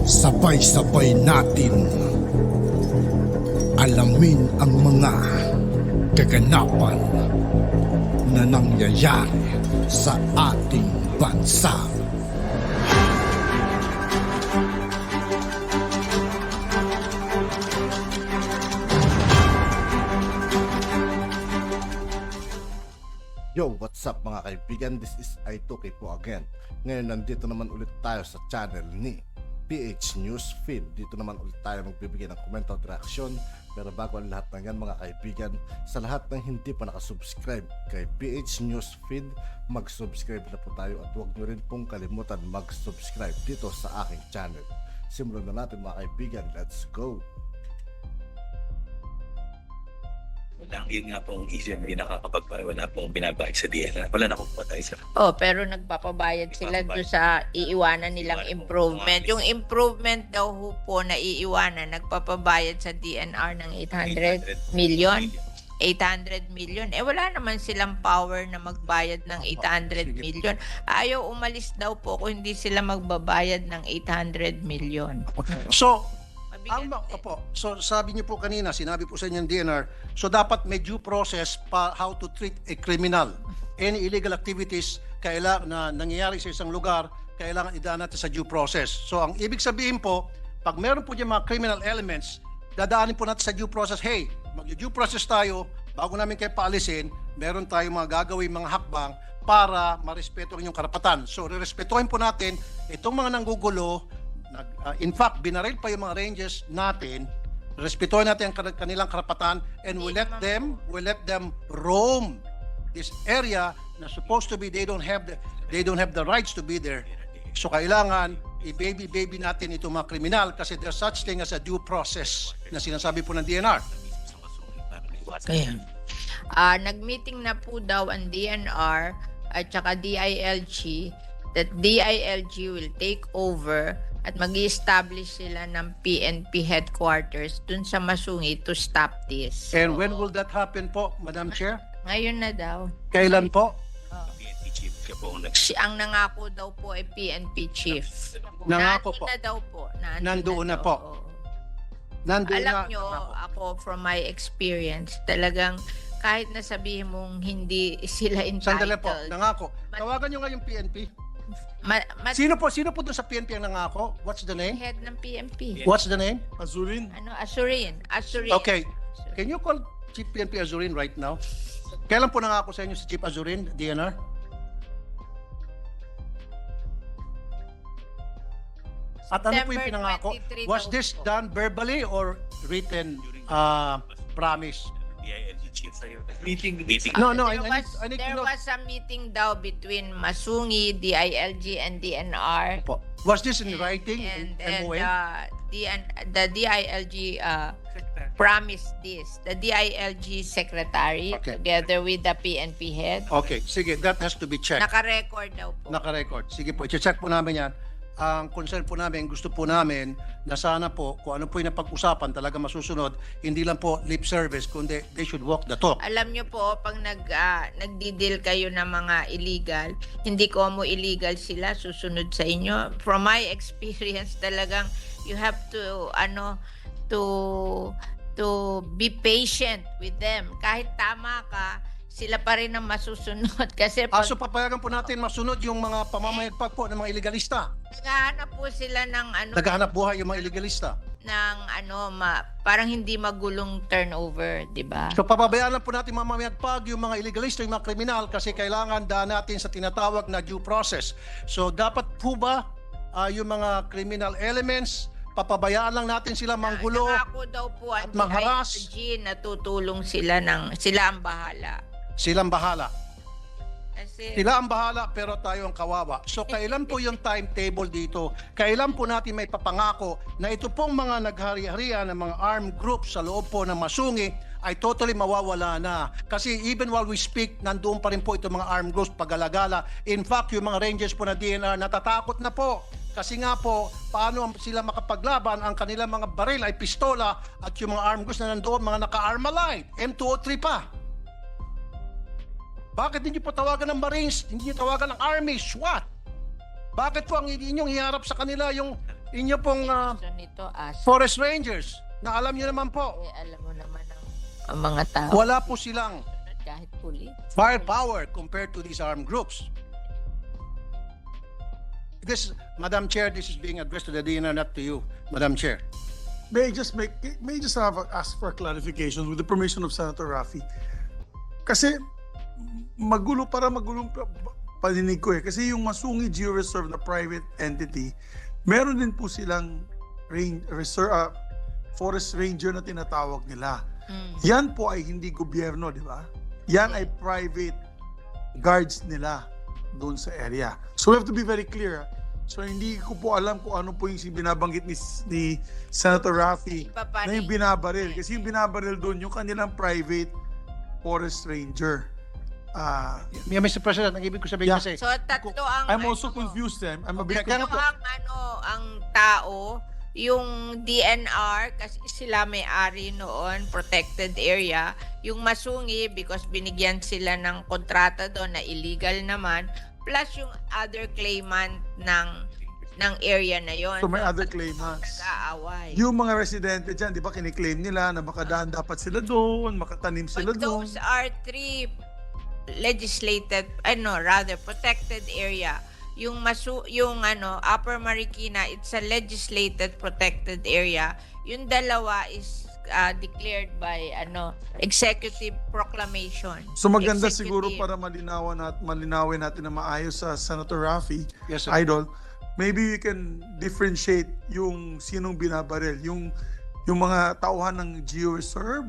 Sabay-sabay natin alamin ang mga kaganapan na nangyayari sa ating bansa. Yo, what's up mga kaibigan? This is I2K po again. Ngayon nandito naman ulit tayo sa channel ni PH News Feed. Dito naman ulit tayo magbibigay ng komento at reaksyon. Pero bago ang lahat ng yan mga kaibigan, sa lahat ng hindi pa nakasubscribe kay PH News Feed, mag-subscribe na po tayo at huwag nyo rin pong kalimutan mag-subscribe dito sa aking channel. Simulan na natin mga kaibigan, let's go! Yun nga pong easy hindi nakakapagbayad, wala pong binabayad sa DNR. Wala na akong patay sa... Oh, pero nagpapabayad sila doon sa iiwanan nilang improvement. Yung improvement daw ho po na iiwanan, nagpapabayad sa DNR ng 800 million. 800 million. Eh wala naman silang power na magbayad ng 800 million. Ayaw umalis daw po kung hindi sila magbabayad ng 800 million. So, Mabigat eh. so sabi niyo po kanina, sinabi po sa inyo ng DNR, so dapat may due process pa how to treat a criminal. Any illegal activities na nangyayari sa isang lugar, kailangan idaan natin sa due process. So ang ibig sabihin po, pag meron po dyan mga criminal elements, dadaanin po natin sa due process. Hey, mag-due process tayo, bago namin kayo paalisin, meron tayong mga gagawin mga hakbang para marespeto ang inyong karapatan. So respetuhin po natin itong mga nanggugulo. In fact, binaril pa yung mga rangers natin. Respetuhin natin ang kanilang karapatan and we let them roam this area na supposed to be they don't have the rights to be there. So kailangan i-baby natin itong mga kriminal kasi there's such thing as a due process na sinasabi po ng DNR. Kaya, nag-meeting na po daw ang DNR at saka DILG that DILG will take over at mag-i-establish sila ng PNP headquarters dun sa Masungi to stop this. And when will that happen po, Madam Chair? Ngayon na daw. Kailan po? PNP chief ka po Ang nangako daw po ay PNP chief. Nangako po. Na daw po. Nandoon na daw. po. Oo. Nandoon Alam na. nyo, ako from my experience, talagang kahit na sabihin mong hindi sila entitled. Sandali po, nangako. Tawagan nyo nga yung PNP. Sino po doon sa PNP ang nangako? What's the name? Head ng PNP. What's the name? Azurin. Azurin. Okay. Can you call Chief PNP Azurin right now? Kailan po nangako sa inyo si Chief Azurin, DNR? At ano po yung pinangako? September 23 Was daw this po. done verbally or written promise? DILG chief sa'yo. Meeting. No, There I need to there know. was a meeting daw between Masungi, DILG, and DNR. Po. Was this in writing? And MOA? the DILG promised this. The DILG secretary Okay. together with the PNP head. Okay, sige, that has to be checked. Naka-record daw po. Naka-record. Sige po, i-check po namin yan. Ang concern po namin, gusto po namin na sana po kung ano po yung napag-usapan talaga masusunod, hindi lang po lip service, kundi they should walk the talk. Alam nyo po, pag nagdi-deal kayo ng mga illegal, hindi como illegal sila, susunod sa inyo. From my experience, talagang you have to, to be patient with them. Kahit tama ka, sila pa rin ang masusunod. Kasi pag So papayagan po natin masunod yung mga pamamayagpag po ng mga illegalista. naghahanap po sila ng Naghahanap buhay yung mga illegalista. ng parang hindi magulong turnover, 'di ba? So papabayaan lang po natin mamamayagpag yung mga illegalista, yung mga kriminal kasi kailangan daan natin sa tinatawag na due process. So dapat po ba yung mga criminal elements, papabayaan lang natin sila manggulo Nangako daw po ang at mangharas. DILG na tutulong sila ang bahala. Silang bahala. Kasi Sila ang bahala pero tayo ang kawawa. So kailan po yung timetable dito? Kailan po natin may papangako na ito pong mga naghari-harian ng mga armed groups sa loob po ng Masungi ay totally mawawala na. Kasi even while we speak, nandoon pa rin po itong mga armed groups pag-alagala. In fact, yung mga rangers po na DNR natatakot na po. Kasi nga po, paano sila makapaglaban? Ang kanilang mga baril ay pistola at yung mga armed groups na nandoon, mga naka-Armalite, M203 pa. Bakit hindi po tawagan ng Marines? Hindi niyo tawagan ng Army, SWAT? Bakit po ang inyong iharap sa kanila yung inyo pong So nito, forest rangers, na alam niyo naman po, alam mo naman ang mga tao, wala po silang kahit pulis. firepower compared to these armed groups. This, Madam Chair, this is being addressed to the DNR, not to you, Madam Chair. May I just ask for clarification with the permission of Senator Raffy? Kasi magulong paninig ko eh. Kasi yung Masungi Geo Reserve na private entity, meron din po silang forest ranger na tinatawag nila. Yan po ay hindi gobyerno, di ba? Yan ay private guards nila doon sa area. So we have to be very clear. So hindi ko po alam kung ano po yung binabanggit ni Senator Raffy na yung binabaril. Kasi yung binabaril doon, yung kanilang private forest ranger. Mr. President, ang ibig ko sabihin kasi, So tatlo ang I'm also confused then. I'm a bit Kaya nga confused. po, ang tao, yung DNR kasi sila may-ari noon, protected area, yung Masungi because binigyan sila ng kontrata doon na illegal naman, plus yung other claimant ng area na yon. So may other claimants. Nag-aaway. Yung mga residente dyan, di ba kiniklaim nila na makadaan dapat sila doon, makatanim sila But doon. those are three protected area. Yung Upper Marikina, it's a legislated protected area. Yung dalawa is declared by executive proclamation. So maganda Executive. siguro para malinawin natin na maayos sa Senator Raffy, yes, sir. Idol, maybe we can differentiate yung sinong binabaril, yung mga tauhan ng Geo Reserve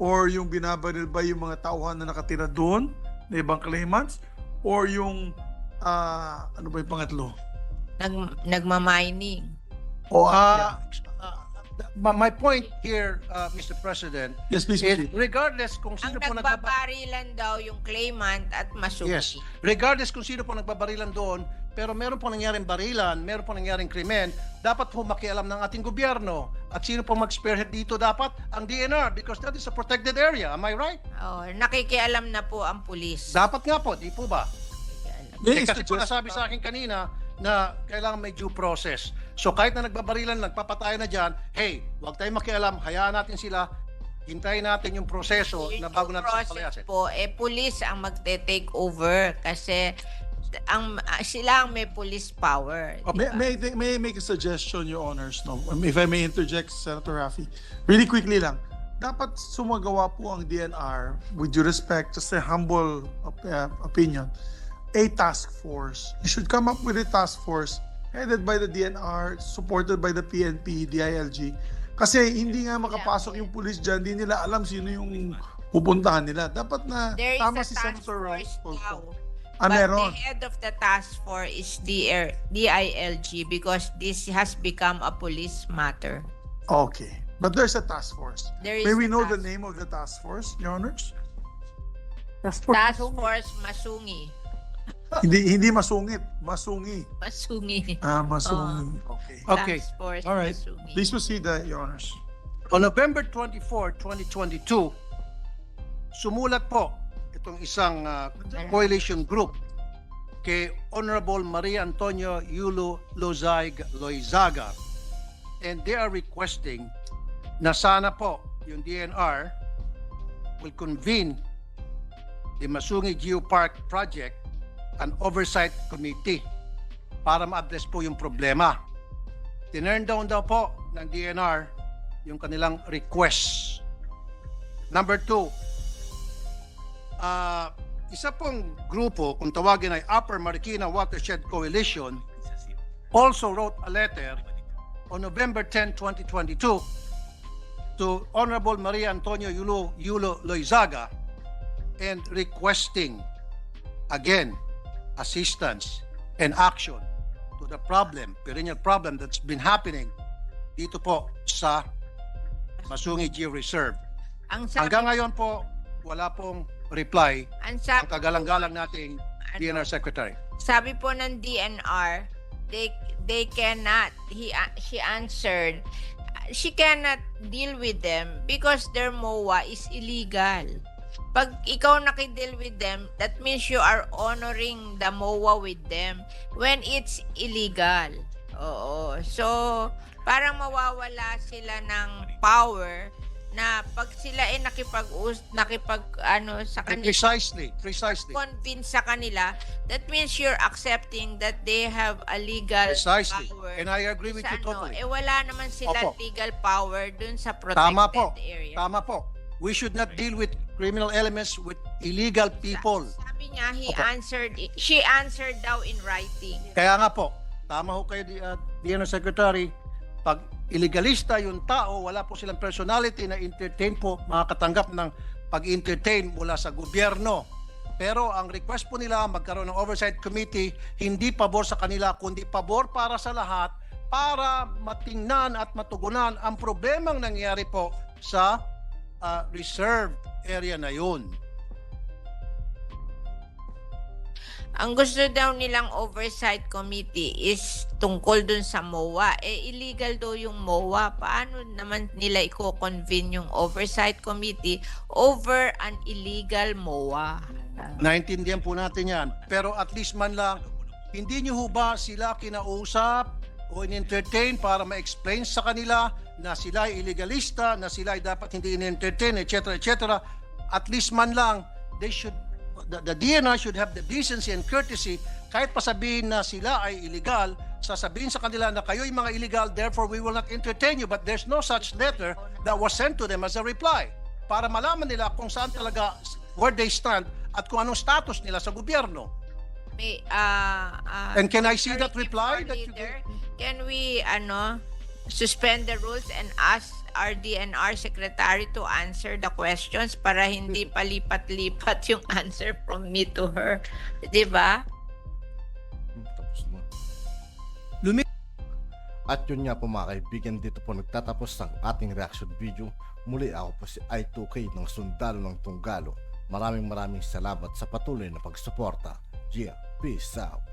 or yung binabaril ba yung mga tauhan na nakatira doon na ibang claimants or yung ano ba yung pangatlo? Nagmamining. O my point here, Mr. President, yes, please is proceed. regardless kung Ang sino po nagbabarilan daw yung claimant at Masungi. Yes. Regardless kung sino po nagbabarilan doon, pero meron po nangyaring barilan, meron po nangyaring krimen, dapat po makialam ng ating gobyerno. At sino po mag-spearhead dito dapat? Ang DNR, because that is a protected area. Am I right? Oh, nakikialam na po ang pulis. Dapat nga po, di po ba? May Kasi po suggest- nasabi sa akin kanina na kailangan may due process. So kahit na nagbabarilan, nagpapatay na dyan, hey, huwag tayong makialam, hayaan natin sila, hintayin natin yung proseso na bago natin process palayasin. po, pulis ang magte-take over kasi sila ang may police power. diba? May I make a suggestion, Your Honors? No? If I may interject, Senator Raffy. Really quickly lang. Dapat sumagawa po ang DNR, with due respect, just a humble opinion, a task force. You should come up with a task force headed by the DNR, supported by the PNP, DILG. Kasi hindi nga makapasok yung police dyan, hindi nila alam sino yung pupuntahan nila. Dapat na There is tama a si task Senator force Rice. now. Ah, But meron. the head of the task force is DILG because this has become a police matter. Okay. But there's a task force. There is May we a know the task- name of the task force, Your Honors? Task Force Masungi. Hindi masungit, masungi. Masungi. Masungi. Okay. Okay. Task Force All right. Masungi. Please proceed, Your Honors. On November 24, 2022, sumulat po itong isang coalition group kay Honorable Maria Antonio Yulo Loizaga, and they are requesting na sana po yung DNR will convene the Masungi Geopark Project an oversight committee para ma-address po yung problema. Tinurn down daw po ng DNR yung kanilang request. Number 2, isa pong grupo, kung tawagin ay Upper Marikina Watershed Coalition, also wrote a letter on November 10, 2022 to Honorable Maria Antonio Yulo Loizaga and requesting again assistance and action to the perennial problem that's been happening dito po sa Masungi Geo Reserve. Ang sabi, Hanggang ngayon po, wala pong reply ang ang sabi, kagalang-galang nating DNR Secretary. sabi po ng DNR, they cannot, she answered, she cannot deal with them because their MOA is illegal. Pag ikaw nakideal with them, that means you are honoring the MOA with them when it's illegal. Oo. So, parang mawawala sila ng power na pag sila ay sa kanila, Precisely. convince sa kanila, that means you're accepting that they have a legal Precisely. power. And I agree with Sa you totally. wala naman silang Opo. legal power dun sa Tama po. protected area. Tama po. We should not deal with criminal elements with illegal people. Sabi niya, Opo. she answered daw in writing. Kaya nga po, tama ho kayo, DNR Secretary, pag illegalista yung tao, wala po silang personality na entertain po, makakatanggap ng pag-entertain mula sa gobyerno. Pero ang request po nila magkaroon ng oversight committee, hindi pabor sa kanila, kundi pabor para sa lahat, para matingnan at matugunan ang problemang nangyari po sa reserved area na yun. Ang gusto daw nilang oversight committee is tungkol dun sa MOA. Illegal daw yung MOA. Paano naman nila i-convene yung oversight committee over an illegal MOA? Naintindihan po natin yan. Pero at least man lang, hindi nyo ho ba sila kinausap o in-entertain para ma-explain sa kanila na sila ay illegalista, na sila ay dapat hindi in-entertain, etc. etc. At least man lang, the DNR should have the decency and courtesy, kahit pa sabihin na sila ay illegal, sasabihin sa kanila na kayo'y mga illegal, therefore we will not entertain you. But there's no such letter that was sent to them as a reply para malaman nila kung saan talaga, where they stand at kung anong status nila sa gobyerno. And can I see that reply that you Leader, can we suspend the rules and ask our DNR secretary to answer the questions para hindi palipat-lipat yung answer from me to her, 'di ba? Tapos na. At yun nga po mga kaibigan, dito po nagtatapos ang ating reaction video. Muli ako po si I2K ng Sundalo ng Tunggalo. Maraming salamat sa patuloy na pagsuporta. Yeah, peace out.